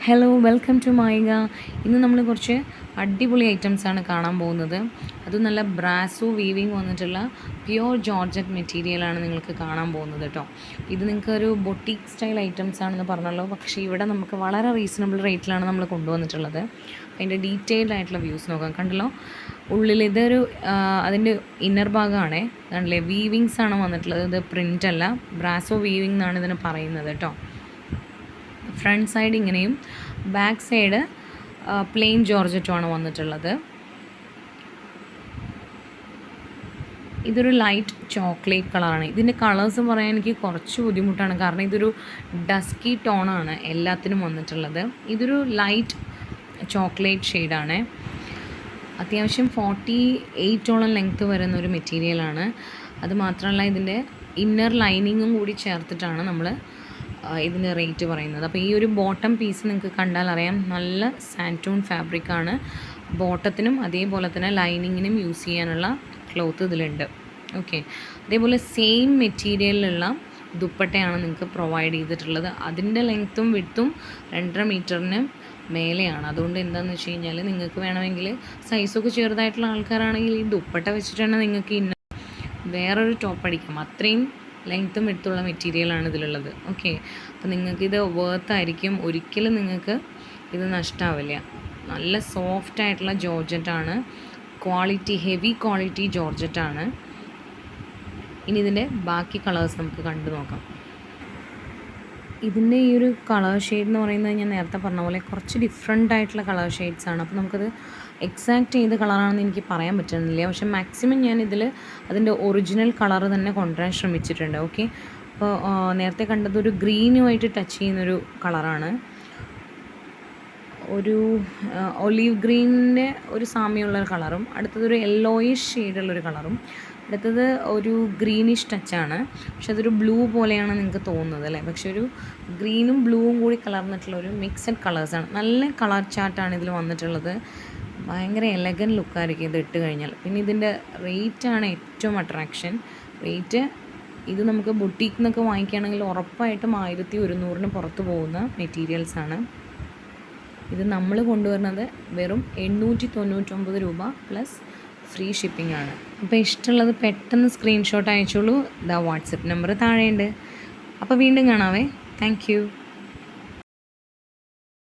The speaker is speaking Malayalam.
Hello welcome to മൈഗ. ഇന്ന് നമ്മൾ കുറച്ച് അടിപൊളി ഐറ്റംസാണ് കാണാൻ പോകുന്നത്. അതും നല്ല ബ്രാസോ വീവിങ് വന്നിട്ടുള്ള പ്യുവർ ജോർജറ്റ് മെറ്റീരിയലാണ് നിങ്ങൾക്ക് കാണാൻ പോകുന്നത് കേട്ടോ. ഇത് നിങ്ങൾക്കൊരു ബൊട്ടീക്ക് സ്റ്റൈൽ ഐറ്റംസ് ആണെന്ന് പറഞ്ഞല്ലോ, പക്ഷേ ഇവിടെ നമുക്ക് വളരെ റീസണബിൾ റേറ്റിലാണ് നമ്മൾ കൊണ്ടുവന്നിട്ടുള്ളത്. അതിൻ്റെ ഡീറ്റെയിൽഡ് ആയിട്ടുള്ള വ്യൂസ് നോക്കാം. കണ്ടല്ലോ, ഉള്ളിൽ ഇതൊരു അതിൻ്റെ ഇന്നർ ഭാഗമാണേ, കണ്ടില്ലേ, വീവിങ്സ് ആണ് വന്നിട്ടുള്ളത്. ഇത് പ്രിൻ്റ് അല്ല, ബ്രാസോ വീവിങ് എന്നാണ് ഇതിന് പറയുന്നത് കേട്ടോ. ഫ്രണ്ട് സൈഡ് ഇങ്ങനെയും ബാക്ക് സൈഡ് പ്ലെയിൻ ജോർജറ്റുമാണ് വന്നിട്ടുള്ളത്. ഇതൊരു ലൈറ്റ് ചോക്ലേറ്റ് കളറാണ്. ഇതിൻ്റെ കളേഴ്സ് പറയാൻ എനിക്ക് കുറച്ച് ബുദ്ധിമുട്ടാണ്, കാരണം ഇതൊരു ഡസ്കി ടോണാണ് എല്ലാത്തിനും വന്നിട്ടുള്ളത്. ഇതൊരു ലൈറ്റ് ചോക്ലേറ്റ് ഷെയ്ഡാണ്. അത്യാവശ്യം 48ഓളം ലെങ്ത്ത് വരുന്ന ഒരു മെറ്റീരിയലാണ്. അതുമാത്രമല്ല, ഇതിൻ്റെ ഇന്നർ ലൈനിങ്ങും കൂടി ചേർത്തിട്ടാണ് നമ്മൾ ഇതിൻ്റെ റേറ്റ് പറയുന്നത്. അപ്പോൾ ഈ ഒരു ബോട്ടം പീസ് നിങ്ങൾക്ക് കണ്ടാൽ അറിയാം, നല്ല സാൻറ്റൂൺ ഫാബ്രിക്കാണ്. ബോട്ടത്തിനും അതേപോലെ തന്നെ ലൈനിങ്ങിനും യൂസ് ചെയ്യാനുള്ള ക്ലോത്ത് ഇതിലുണ്ട്. ഓക്കെ, അതേപോലെ സെയിം മെറ്റീരിയലിലുള്ള ദുപ്പട്ടയാണ് നിങ്ങൾക്ക് പ്രൊവൈഡ് ചെയ്തിട്ടുള്ളത്. അതിൻ്റെ ലെങ്ത്തും വിഡ്ത്തും 2.5 മീറ്ററിന് മേലെയാണ്. അതുകൊണ്ട് എന്താണെന്ന് വെച്ച് കഴിഞ്ഞാൽ, നിങ്ങൾക്ക് വേണമെങ്കിൽ സൈസൊക്കെ ചെറുതായിട്ടുള്ള ആൾക്കാരാണെങ്കിൽ ഈ ദുപ്പട്ട വെച്ചിട്ട് തന്നെ നിങ്ങൾക്ക് വേറൊരു ടോപ്പ് അടിക്കാം. അത്രയും ലെങ്ത്തും വിഡ്ത്തുള്ള മെറ്റീരിയലാണ് ഇതിലുള്ളത്. ഓക്കെ, അപ്പോൾ നിങ്ങൾക്കിത് വർത്തായിരിക്കും, ഒരിക്കലും നിങ്ങൾക്ക് ഇത് നഷ്ടമാവില്ല. നല്ല സോഫ്റ്റ് ആയിട്ടുള്ള ജോർജറ്റാണ്, ക്വാളിറ്റി, ഹെവി ക്വാളിറ്റി ജോർജറ്റാണ്. ഇനി ഇതിൻ്റെ ബാക്കി കളേഴ്സ് നമുക്ക് കണ്ടു നോക്കാം. ഇതിൻ്റെ ഈ ഒരു കളർ ഷെയ്ഡ് എന്ന് പറയുന്നത് ഞാൻ നേരത്തെ പറഞ്ഞ പോലെ കുറച്ച് ഡിഫറെൻ്റ് ആയിട്ടുള്ള കളർ ഷെയ്ഡ്സാണ്. അപ്പോൾ നമുക്കത് എക്സാക്റ്റ് ഏത് കളറാണെന്ന് എനിക്ക് പറയാൻ പറ്റുന്നില്ല, പക്ഷേ മാക്സിമം ഞാൻ ഇതിൽ അതിൻ്റെ ഒറിജിനൽ കളർ തന്നെ കൊണ്ടുവരാൻ ശ്രമിച്ചിട്ടുണ്ട്. ഓക്കെ, അപ്പോൾ നേരത്തെ കണ്ടത് ഒരു ഗ്രീനുമായിട്ട് ടച്ച് ചെയ്യുന്നൊരു കളറാണ്, ഒരു ഒലീവ് ഗ്രീനിൻ്റെ ഒരു സാമ്യമുള്ള കളറും, അടുത്തതൊരു യെല്ലോയിഷ് ഷെയ്ഡുള്ളൊരു കളറും, അടുത്തത് ഒരു ഗ്രീനിഷ് ടച്ചാണ്. പക്ഷെ അതൊരു ബ്ലൂ പോലെയാണ് നിങ്ങൾക്ക് തോന്നുന്നത് അല്ലേ, പക്ഷെ ഒരു ഗ്രീനും ബ്ലൂവും കൂടി കലർന്നിട്ടുള്ള ഒരു മിക്സഡ് കളേഴ്സാണ്. നല്ല കളർ ചാർട്ടാണ് ഇതിൽ വന്നിട്ടുള്ളത്. ഭയങ്കര എലഗൻ ലുക്കായിരിക്കും ഇത് ഇട്ട് കഴിഞ്ഞാൽ. പിന്നെ ഇതിൻ്റെ റേറ്റാണ് ഏറ്റവും അട്രാക്ഷൻ. റേറ്റ് ഇത് നമുക്ക് ബുട്ടീക്ക് നിന്നൊക്കെ വാങ്ങിക്കുകയാണെങ്കിൽ ഉറപ്പായിട്ടും 1100-ന് പുറത്ത് പോകുന്ന മെറ്റീരിയൽസാണ്. ഇത് നമ്മൾ കൊണ്ടുവരുന്നത് വെറും 899 രൂപ പ്ലസ് ഫ്രീ ഷിപ്പിംഗ് ആണ്. അപ്പോൾ ഇഷ്ടമുള്ളത് പെട്ടെന്ന് സ്ക്രീൻഷോട്ട് അയച്ചോളൂ. ഇതാ വാട്സപ്പ് നമ്പർ താഴെയുണ്ട്. അപ്പോൾ വീണ്ടും കാണാവേ. Thank you.